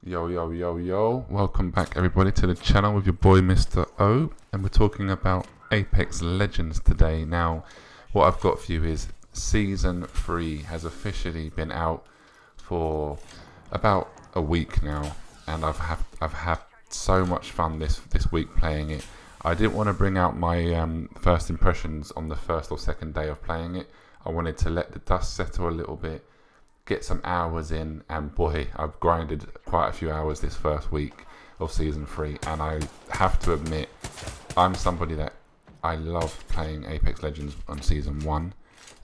Yo, yo, yo, yo. Welcome back, everybody, to the channel with your boy, Mr. O. And we're talking about Apex Legends today. Now, what I've got for you is Season 3 has officially been out for about a week now. And I've had so much fun this week playing it. I didn't want to bring out my first impressions on the first or second day of playing it. I wanted to let the dust settle a little bit, get some hours in, and boy, I've grinded quite a few hours this first week of Season 3, and I have to admit, I'm somebody that I love playing Apex Legends on Season 1.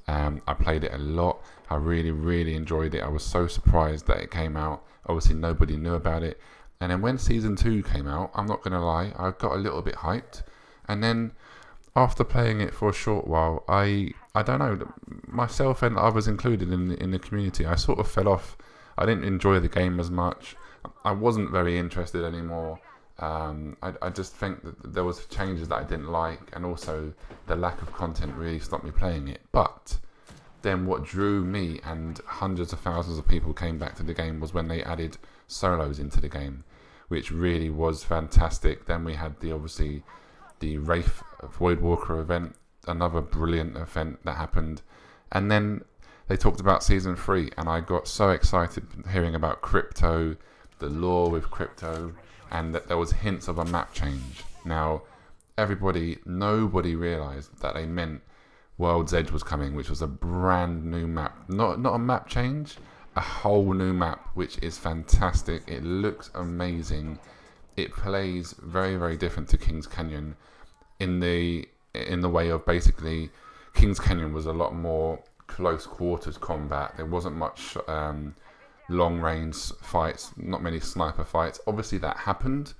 I played it a lot. I really enjoyed it. I was so surprised that it came out. Obviously, nobody knew about it. And then when Season 2 came out, I'm not going to lie, I got a little bit hyped. And then after playing it for a short while, I don't know, myself and others included in the community, I sort of fell off. I didn't enjoy the game as much. I wasn't very interested anymore. I just think that there was changes that I didn't like, and also the lack of content really stopped me playing it. But then what drew me and hundreds of thousands of people came back to the game was when they added solos into the game, which really was fantastic. Then we had obviously the Wraith Voidwalker event, another brilliant event that happened. And then they talked about Season 3, and I got so excited hearing about crypto, the lore with crypto, and that there was hints of a map change. Now, nobody realised that they meant World's Edge was coming, which was a brand new map. Not a map change, a whole new map, which is fantastic. It looks amazing. It plays very different to King's Canyon in the way of, basically, King's Canyon was a lot more close quarters combat. There wasn't much long range fights, not many sniper fights. Obviously that happened,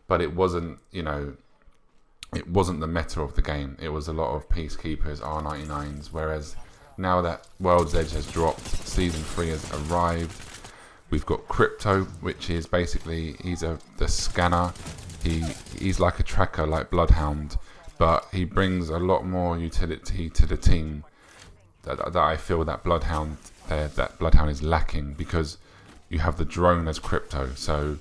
but it wasn't, it wasn't the meta of the game. It was a lot of peacekeepers, R99s, whereas now that World's Edge has dropped, Season 3 has arrived. We've got Crypto, which is basically, the scanner. He's like a tracker, like Bloodhound, but he brings a lot more utility to the team that I feel that Bloodhound is lacking, because you have the drone as Crypto. So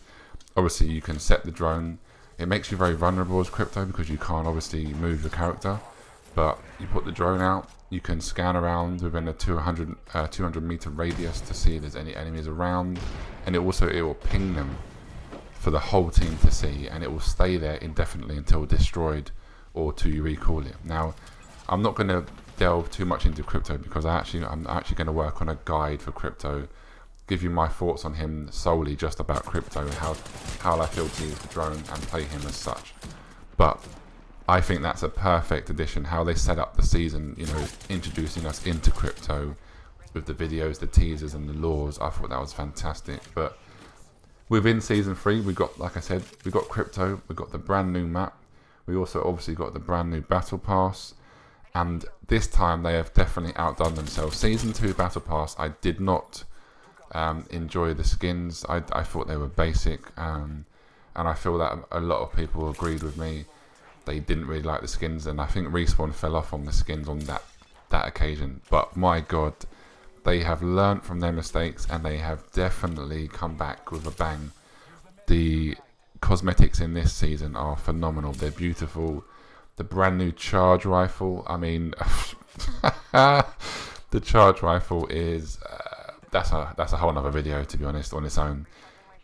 obviously you can set the drone. It makes you very vulnerable as Crypto because you can't obviously move the character, but you put the drone out, you can scan around within a 200 meter radius to see if there's any enemies around, and it will ping them for the whole team to see, and it will stay there indefinitely until destroyed or till you recall it. Now, I'm not going to delve too much into Crypto because I'm actually going to work on a guide for Crypto, give you my thoughts on him solely just about Crypto and how I feel to use the drone and play him as such. But I think that's a perfect addition, how they set up the season, introducing us into Crypto with the videos, the teasers and the lores. I thought that was fantastic. But within Season 3, like I said, we got Crypto, we got the brand new map. We also obviously got the brand new Battle Pass. And this time they have definitely outdone themselves. Season 2 Battle Pass, I did not enjoy the skins. I thought they were basic. And I feel that a lot of people agreed with me. They didn't really like the skins. And I think Respawn fell off on the skins on that occasion. But my God, they have learnt from their mistakes, and they have definitely come back with a bang. The cosmetics in this season are phenomenal. They're beautiful. The brand new charge rifle, I mean, the charge rifle is that's a whole other video, to be honest, on its own.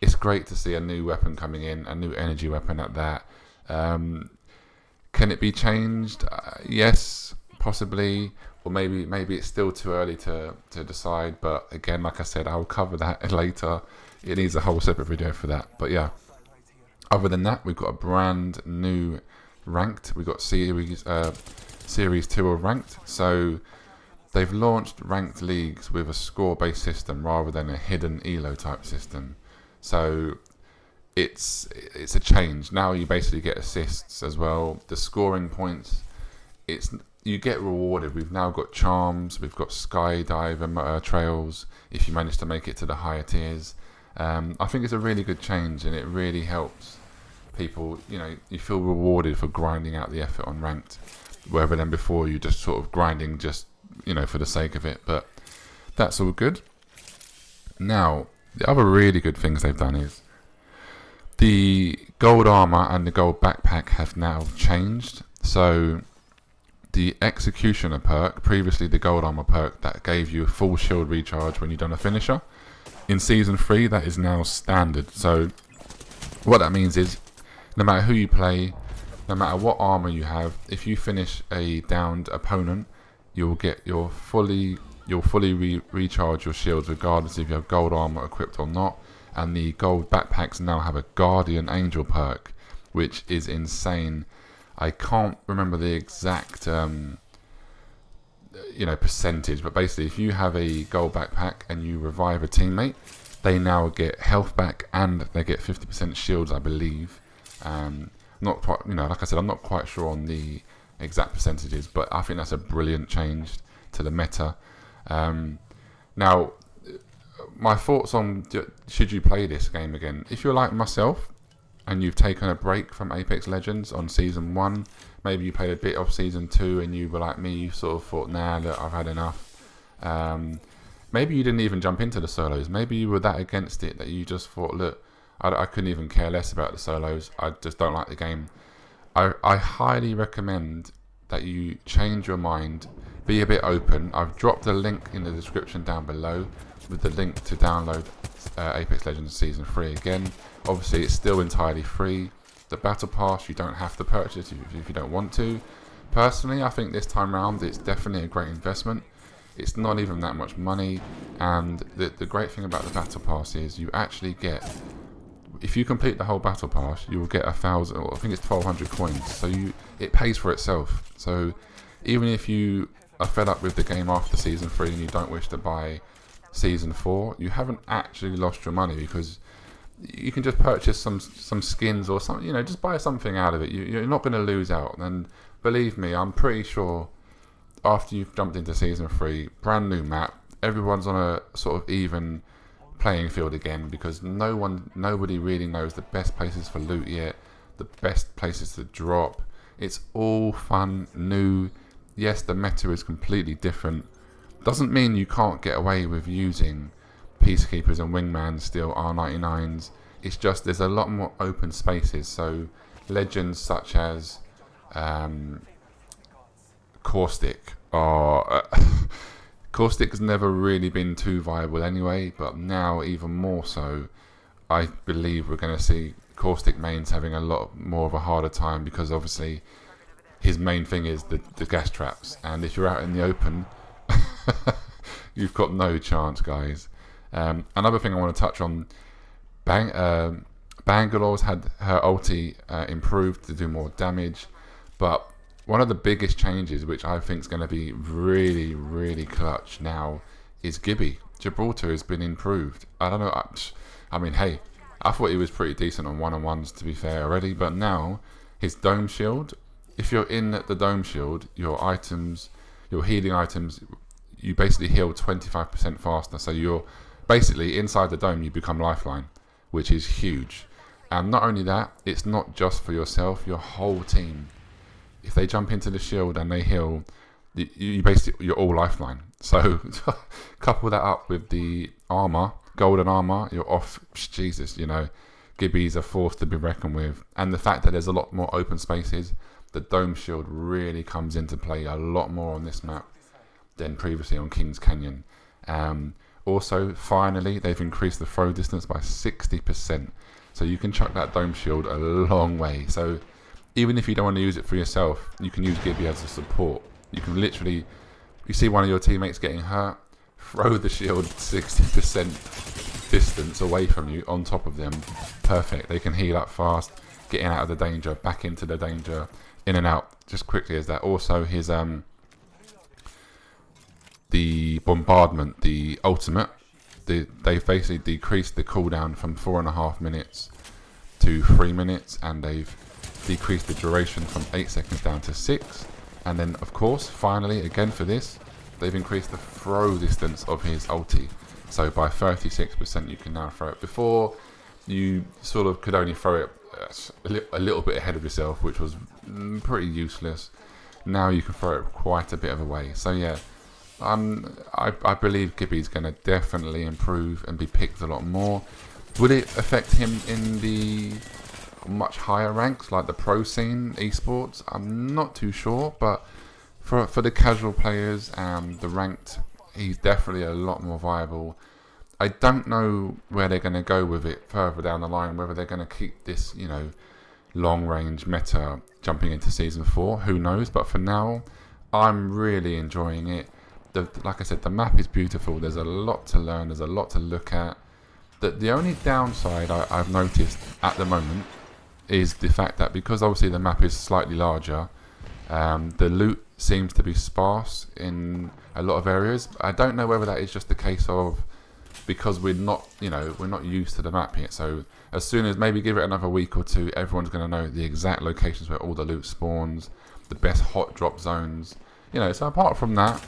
It's great to see a new weapon coming in, a new energy weapon at that. Can it be changed? Yes, possibly, or maybe it's still too early to decide. But again, like I said, I'll cover that later. It needs a whole separate video for that. But yeah, other than that, we've got a brand new ranked. We've got series 2 of ranked. So they've launched ranked leagues with a score-based system rather than a hidden elo type system. So it's a change. Now you basically get assists as well. The scoring points, you get rewarded. We've now got charms, we've got skydive and trails if you manage to make it to the higher tiers. I think it's a really good change, and it really helps people. You feel rewarded for grinding out the effort on ranked, rather than before you just sort of grinding just for the sake of it. But that's all good. Now, the other really good things they've done is the gold armor and the gold backpack have now changed. So the executioner perk, previously the gold armor perk that gave you a full shield recharge when you've done a finisher, in season 3 that is now standard. So what that means is no matter who you play, no matter what armor you have, if you finish a downed opponent, you'll fully recharge your shields regardless if you have gold armor equipped or not. And the gold backpacks now have a guardian angel perk, which is insane. I can't remember the exact percentage, but basically if you have a gold backpack and you revive a teammate, they now get health back and they get 50% shields, I believe. Not quite, like I said, I'm not quite sure on the exact percentages, but I think that's a brilliant change to the meta. Now, my thoughts on should you play this game again? If you're like myself and you've taken a break from Apex Legends on season 1, maybe you played a bit of season 2 and you were like me, you sort of thought, nah, look, I've had enough. Maybe you didn't even jump into the solos. Maybe you were that against it that you just thought, look, I couldn't even care less about the solos. I just don't like the game. I highly recommend that you change your mind, be a bit open. I've dropped a link in the description down below with the link to download Apex Legends Season 3 again. Obviously, it's still entirely free. The Battle Pass, you don't have to purchase if you don't want to. Personally, I think this time around, it's definitely a great investment. It's not even that much money. And the great thing about the Battle Pass is you actually get... If you complete the whole Battle Pass, you will get 1,000, or I think it's 1,200 coins. So it pays for itself. So even if you are fed up with the game after Season 3 and you don't wish to buy Season 4, you haven't actually lost your money, because you can just purchase some skins or something, just buy something out of it. You're not going to lose out. And believe me, I'm pretty sure after you've jumped into Season 3, brand new map, everyone's on a sort of even playing field again, because nobody really knows the best places for loot yet, the best places to drop. It's all fun, new. Yes, the meta is completely different. Doesn't mean you can't get away with using Peacekeepers and Wingmans still, R99s. It's just there's a lot more open spaces. So legends such as Caustic are... Caustic has never really been too viable anyway, but now even more so. I believe we're going to see Caustic mains having a lot more of a harder time, because obviously his main thing is the gas traps, and if you're out in the open, you've got no chance, guys. Another thing I want to touch on, Bangalore's had her ulti improved to do more damage, but one of the biggest changes, which I think is going to be really, really clutch now, is Gibby. Gibraltar has been improved. I don't know. I mean, hey, I thought he was pretty decent on one-on-ones, to be fair, already. But now, his dome shield, if you're in the dome shield, your healing items, you basically heal 25% faster. So you're basically inside the dome, you become lifeline, which is huge. And not only that, it's not just for yourself, your whole team. If they jump into the shield and they heal, you're all lifeline. So couple that up with the armor, golden armor, you're off. Jesus, Gibbies are forced to be reckoned with. And the fact that there's a lot more open spaces, the dome shield really comes into play a lot more on this map than previously on Kings Canyon. Also, finally, they've increased the throw distance by 60%. So you can chuck that dome shield a long way. So even if you don't want to use it for yourself, you can use Gibby as a support. You can literally, you see one of your teammates getting hurt, throw the shield 60% distance away from you on top of them. Perfect. They can heal up fast, getting out of the danger, back into the danger, in and out, just quickly as that. Also, his the bombardment, the ultimate, they've basically decreased the cooldown from 4.5 minutes to 3 minutes, and they've decreased the duration from 8 seconds down to 6. And then, of course, finally, again for this, they've increased the throw distance of his ulti. So by 36%, you can now throw it. Before, you sort of could only throw it a little bit ahead of yourself, which was pretty useless. Now you can throw it quite a bit of a way. So yeah, I believe Gibby's going to definitely improve and be picked a lot more. Will it affect him in the much higher ranks, like the pro scene, esports? I'm not too sure, but for the casual players and the ranked, he's definitely a lot more viable. I don't know where they're going to go with it further down the line, whether they're going to keep this, long range meta jumping into season 4. Who knows? But for now, I'm really enjoying it. Like I said, the map is beautiful. There's a lot to learn. There's a lot to look at. The only downside I've noticed at the moment is the fact that because obviously the map is slightly larger, the loot seems to be sparse in a lot of areas. I don't know whether that is just the case of because we're not used to the map yet. So as soon as maybe give it another week or two, everyone's going to know the exact locations where all the loot spawns, the best hot drop zones. So apart from that,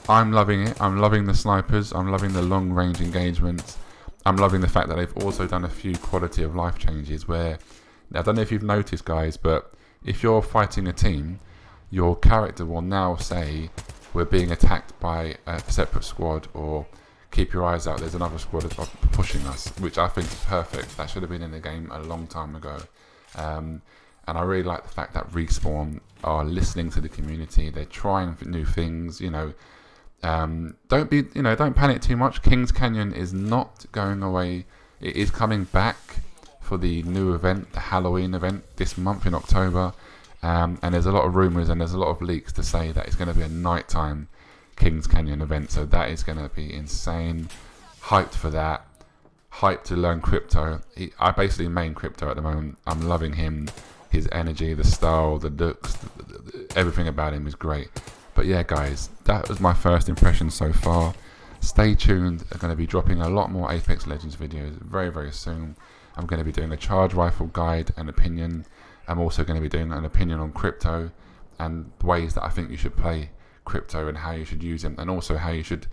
I'm loving it. I'm loving the snipers. I'm loving the long range engagements. I'm loving the fact that they've also done a few quality of life changes where, I don't know if you've noticed, guys, but if you're fighting a team, your character will now say, we're being attacked by a separate squad, or keep your eyes out, there's another squad pushing us, which I think is perfect. That should have been in the game a long time ago. And I really like the fact that Respawn are listening to the community. They're trying new things, don't panic too much. Kings Canyon is not going away. It is coming back for the new event, the Halloween event, this month in October. And there's a lot of rumours and there's a lot of leaks to say that it's going to be a nighttime Kings Canyon event. So that is going to be insane. Hyped for that. Hyped to learn crypto. I basically main crypto at the moment. I'm loving him. His energy, the style, the looks, everything about him is great. But yeah, guys, that was my first impression so far. Stay tuned. I'm going to be dropping a lot more Apex Legends videos very, very soon. I'm going to be doing a charge rifle guide and opinion. I'm also going to be doing an opinion on crypto and ways that I think you should play crypto and how you should use him, and also how you should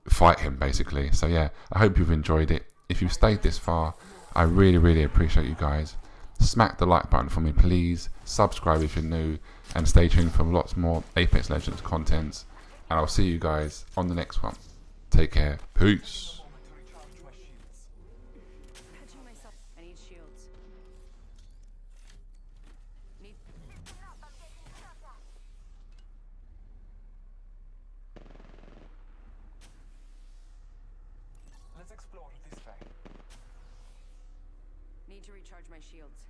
fight him, basically. So yeah, I hope you've enjoyed it. If you've stayed this far, I really, really appreciate you guys. Smack the like button for me, please. Subscribe if you're new, and stay tuned for lots more Apex Legends contents. And I'll see you guys on the next one. Take care. Peace. Let's explore this way. Need to recharge my shields.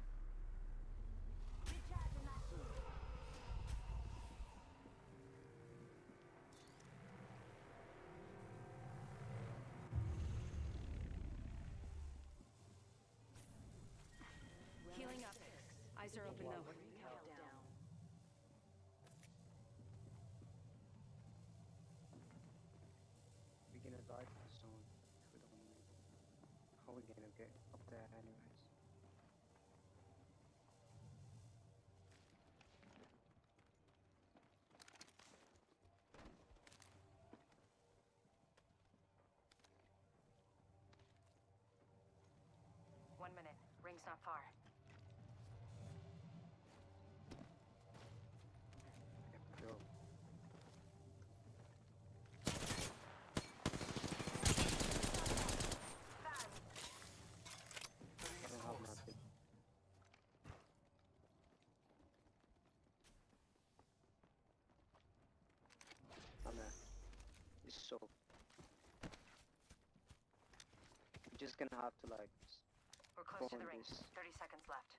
Healing up. Eyes are open though. We're gonna die soon if we don't move. How we gonna get up there anyways? One minute. Ring's not far. Go. I don't have nothing. I'm there. It's so. You're just gonna have to like. We're close to the Phone ring. this. 30 seconds left.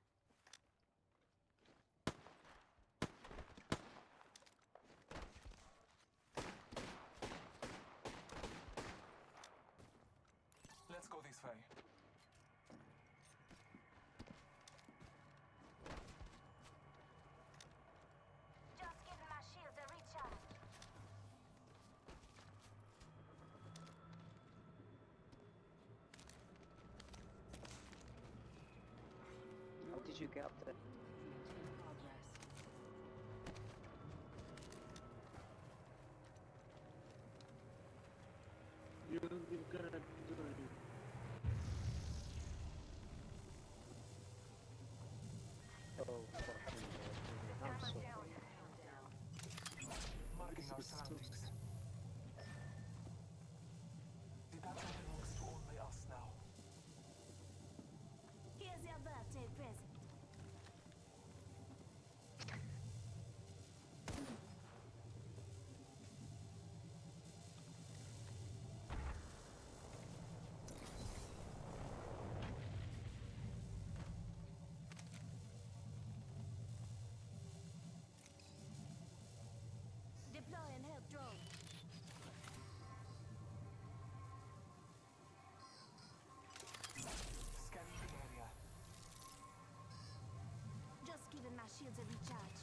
Let's go this way. Just giving my shields a recharge. How did you get up there? You're gonna do it. Oh fucking god. I'm so Marking our surroundings. shields a recharge.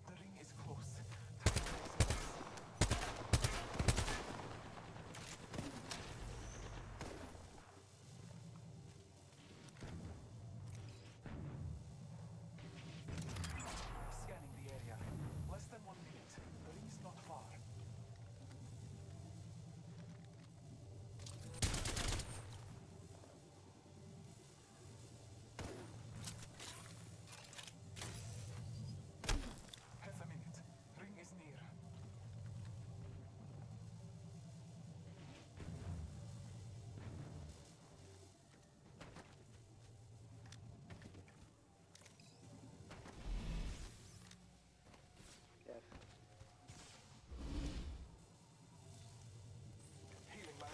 The ring is close. Scanning the area. Less than 1 minute. The ring is not far. Half a minute. Ring is near. Yes. Healing man.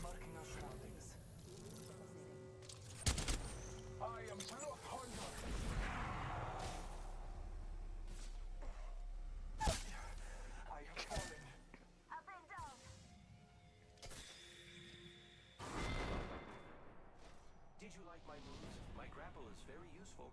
Marking our surroundings. I am Bloodhunter. I am falling. Up and down. Did you like my moves? My grapple is very useful.